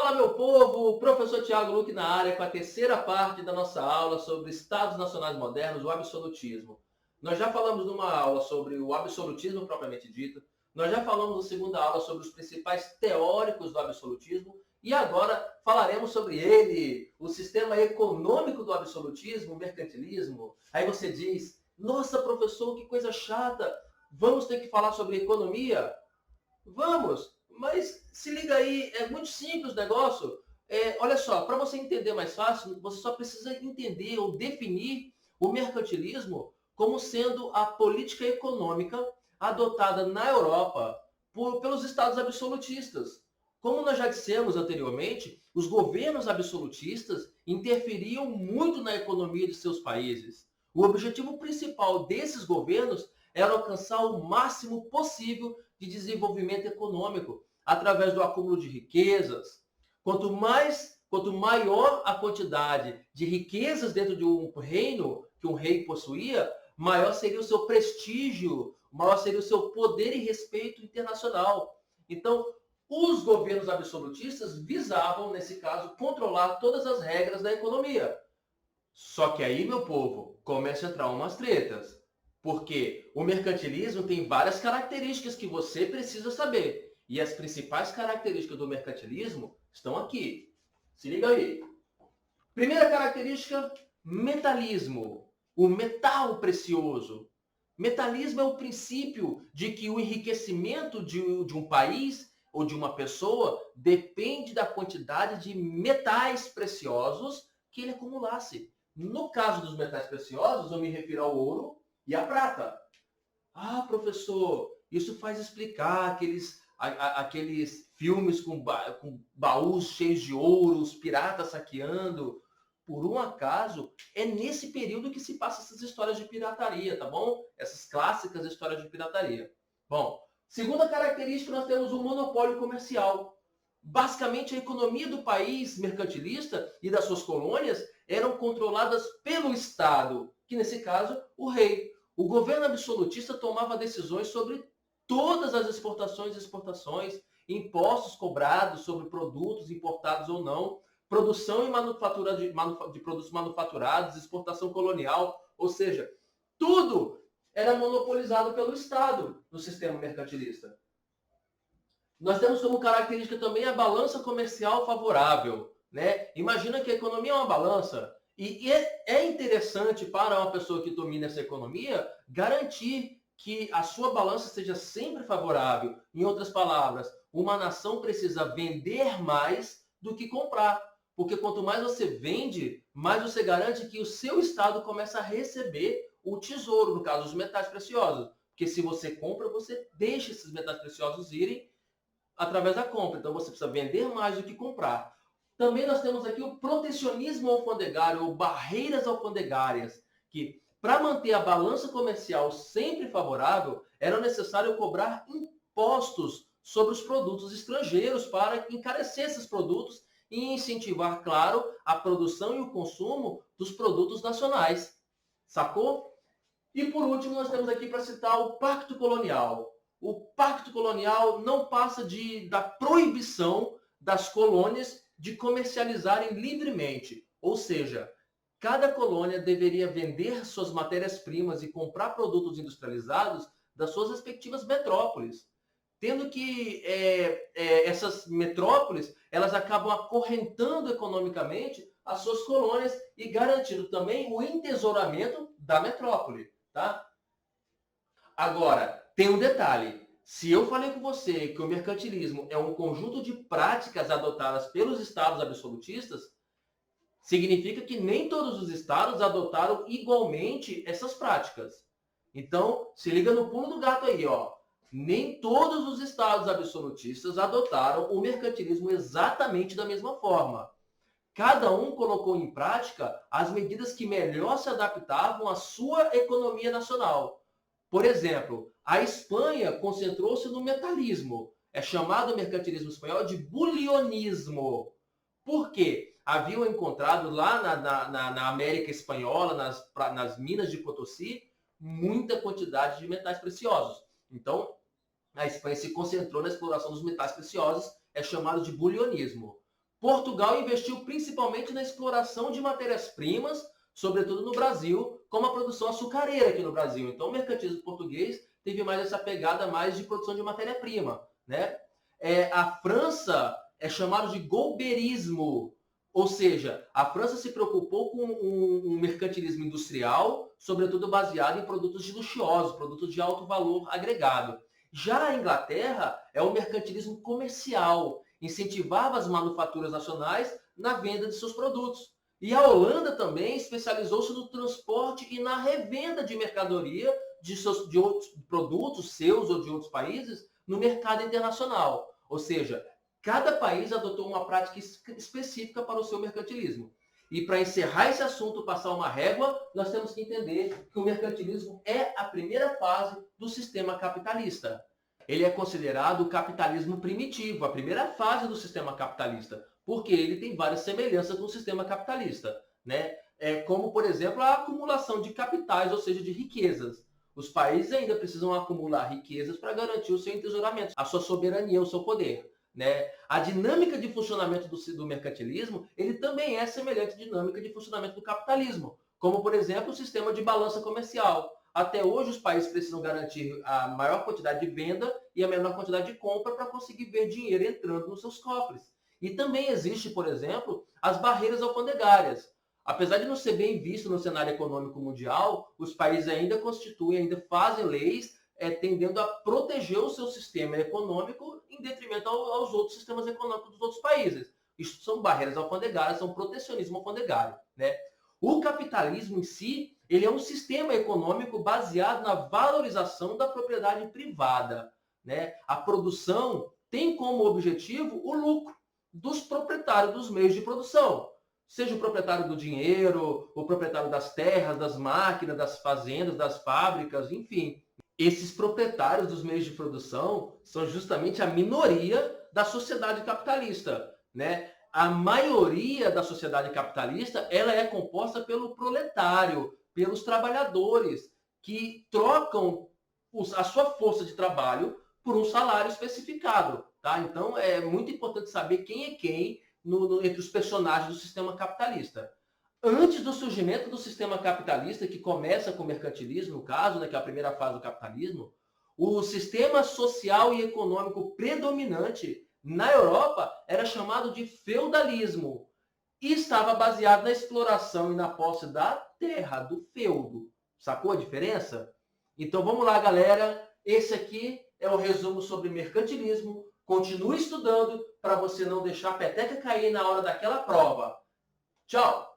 Fala, meu povo! Professor Tiago Luque na área com a terceira parte da nossa aula sobre Estados Nacionais Modernos, o absolutismo. Nós já falamos numa aula sobre o absolutismo propriamente dito, nós já falamos na segunda aula sobre os principais teóricos do absolutismo e agora falaremos sobre ele, o sistema econômico do absolutismo, o mercantilismo. Aí você diz, nossa, professor, que coisa chata! Vamos ter que falar sobre economia? Vamos, mas se liga aí, é muito simples o negócio. Olha só, para você entender mais fácil, você só precisa entender ou definir o mercantilismo como sendo a política econômica adotada na Europa pelos estados absolutistas. Como nós já dissemos anteriormente, os governos absolutistas interferiam muito na economia de seus países. O objetivo principal desses governos era alcançar o máximo possível de desenvolvimento econômico através do acúmulo de riquezas. Quanto maior a quantidade de riquezas dentro de um reino que um rei possuía, maior seria o seu prestígio, maior seria o seu poder e respeito internacional. Então, os governos absolutistas visavam, nesse caso, controlar todas as regras da economia. Só que aí, meu povo, começa a entrar umas tretas. Porque o mercantilismo tem várias características que você precisa saber. E as principais características do mercantilismo estão aqui. Se liga aí. Primeira característica, metalismo. O metal precioso. Metalismo é o princípio de que o enriquecimento de um país ou de uma pessoa depende da quantidade de metais preciosos que ele acumulasse. No caso dos metais preciosos, eu me refiro ao ouro e a prata. Ah, professor, isso faz explicar aqueles filmes com baús cheios de ouro, os piratas saqueando. Por um acaso, é nesse período que se passa essas histórias de pirataria, tá bom? Essas clássicas histórias de pirataria. Bom, segunda característica, nós temos o monopólio comercial. Basicamente, a economia do país mercantilista e das suas colônias eram controladas pelo Estado, que nesse caso, o rei. O governo absolutista tomava decisões sobre todas as exportações e exportações, impostos cobrados sobre produtos importados ou não, produção e manufatura de produtos manufaturados, exportação colonial, ou seja, tudo era monopolizado pelo Estado no sistema mercantilista. Nós temos como característica também a balança comercial favorável. Né? Imagina que a economia é uma balança e é interessante para uma pessoa que domina essa economia garantir que a sua balança seja sempre favorável. Em outras palavras, uma nação precisa vender mais do que comprar. Porque quanto mais você vende, mais você garante que o seu estado começa a receber o tesouro, no caso, os metais preciosos. Porque se você compra, você deixa esses metais preciosos irem através da compra. Então você precisa vender mais do que comprar. Também nós temos aqui o protecionismo alfandegário, ou barreiras alfandegárias, que para manter a balança comercial sempre favorável, era necessário cobrar impostos sobre os produtos estrangeiros para encarecer esses produtos e incentivar, claro, a produção e o consumo dos produtos nacionais. Sacou? E por último, nós temos aqui para citar o Pacto Colonial. O Pacto Colonial não passa da proibição das colônias de comercializarem livremente. Ou seja, cada colônia deveria vender suas matérias-primas e comprar produtos industrializados das suas respectivas metrópoles. Tendo que essas metrópoles elas acabam acorrentando economicamente as suas colônias e garantindo também o entesouramento da metrópole. Tá? Agora, tem um detalhe. Se eu falei com você que o mercantilismo é um conjunto de práticas adotadas pelos estados absolutistas, significa que nem todos os estados adotaram igualmente essas práticas. Então, se liga no pulo do gato aí, ó. Nem todos os estados absolutistas adotaram o mercantilismo exatamente da mesma forma. Cada um colocou em prática as medidas que melhor se adaptavam à sua economia nacional. Por exemplo, a Espanha concentrou-se no metalismo. É chamado o mercantilismo espanhol de bulionismo. Por quê? Haviam encontrado lá na América Espanhola, nas minas de Potosí, muita quantidade de metais preciosos. Então, a Espanha se concentrou na exploração dos metais preciosos, é chamado de bulionismo. Portugal investiu principalmente na exploração de matérias-primas, sobretudo no Brasil, como a produção açucareira aqui no Brasil. Então, o mercantilismo português teve mais essa pegada mais de produção de matéria-prima, né? A França é chamado de golberismo, ou seja, a França se preocupou com um mercantilismo industrial, sobretudo baseado em produtos luxuosos, produtos de alto valor agregado. Já a Inglaterra é o mercantilismo comercial, incentivava as manufaturas nacionais na venda de seus produtos. E a Holanda também especializou-se no transporte e na revenda de mercadoria de outros produtos seus ou de outros países no mercado internacional. Ou seja, cada país adotou uma prática específica para o seu mercantilismo. E para encerrar esse assunto, passar uma régua, nós temos que entender que o mercantilismo é a primeira fase do sistema capitalista. Ele é considerado o capitalismo primitivo, a primeira fase do sistema capitalista, porque ele tem várias semelhanças com o sistema capitalista, né? Como, por exemplo, a acumulação de capitais, ou seja, de riquezas. Os países ainda precisam acumular riquezas para garantir o seu entesouramento, a sua soberania, o seu poder. Né? A dinâmica de funcionamento do mercantilismo, ele também é semelhante à dinâmica de funcionamento do capitalismo, como, por exemplo, o sistema de balança comercial. Até hoje, os países precisam garantir a maior quantidade de venda e a menor quantidade de compra para conseguir ver dinheiro entrando nos seus cofres. E também existe, por exemplo, as barreiras alfandegárias. Apesar de não ser bem visto no cenário econômico mundial, os países ainda constituem, ainda fazem leis tendendo a proteger o seu sistema econômico em detrimento aos outros sistemas econômicos dos outros países. Isso são barreiras alfandegárias, são protecionismo alfandegário. Né? O capitalismo em si, ele é um sistema econômico baseado na valorização da propriedade privada. Né? A produção tem como objetivo o lucro dos proprietários dos meios de produção. Seja o proprietário do dinheiro, o proprietário das terras, das máquinas, das fazendas, das fábricas, enfim. Esses proprietários dos meios de produção são justamente a minoria da sociedade capitalista, né? A maioria da sociedade capitalista, ela é composta pelo proletário, pelos trabalhadores que trocam a sua força de trabalho por um salário especificado, tá? Então é muito importante saber quem é quem entre os personagens do sistema capitalista. Antes do surgimento do sistema capitalista, que começa com o mercantilismo, no caso, né, que é a primeira fase do capitalismo, o sistema social e econômico predominante na Europa era chamado de feudalismo e estava baseado na exploração e na posse da terra, do feudo. Sacou a diferença? Então vamos lá, galera. Esse aqui é o resumo sobre mercantilismo. Continue estudando para você não deixar a peteca cair na hora daquela prova. Tchau!